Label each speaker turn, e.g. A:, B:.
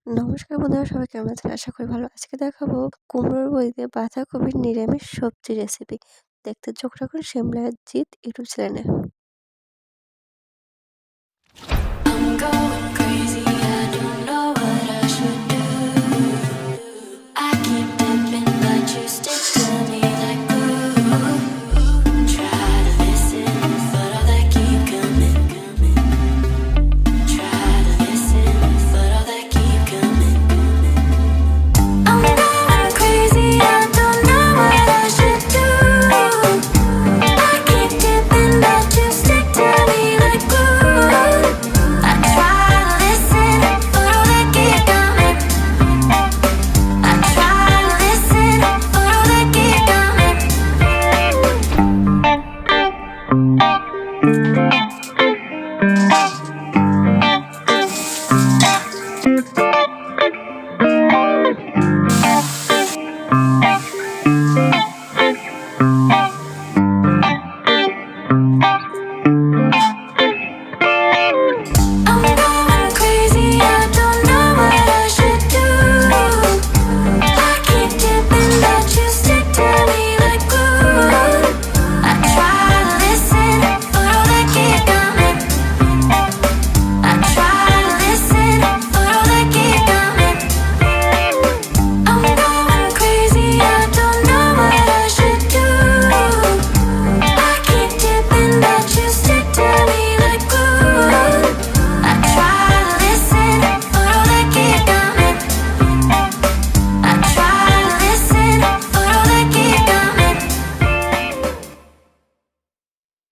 A: নমস্কার বন্ধুরা, সবাই কেমন আছেন? আশা করি ভালো। আজকে দেখাবো কুমড়োর বড়িতে বাঁধাকপির নিরামিষ সবজি রেসিপি। দেখতে চোখ রাখুন সিমলার জিৎ ইউটিউব চ্যানেলে।
B: I'm going crazy, I don't know what I should do. I keep dipping, but you stick to me like glue. Try to listen, but all that keep coming. Try to listen, but all that keep coming. I'm going crazy, I don't know what I should do. I keep dipping, but you stick to me like glue. I try to listen, but all that keep coming. I try to listen, but all that keep coming.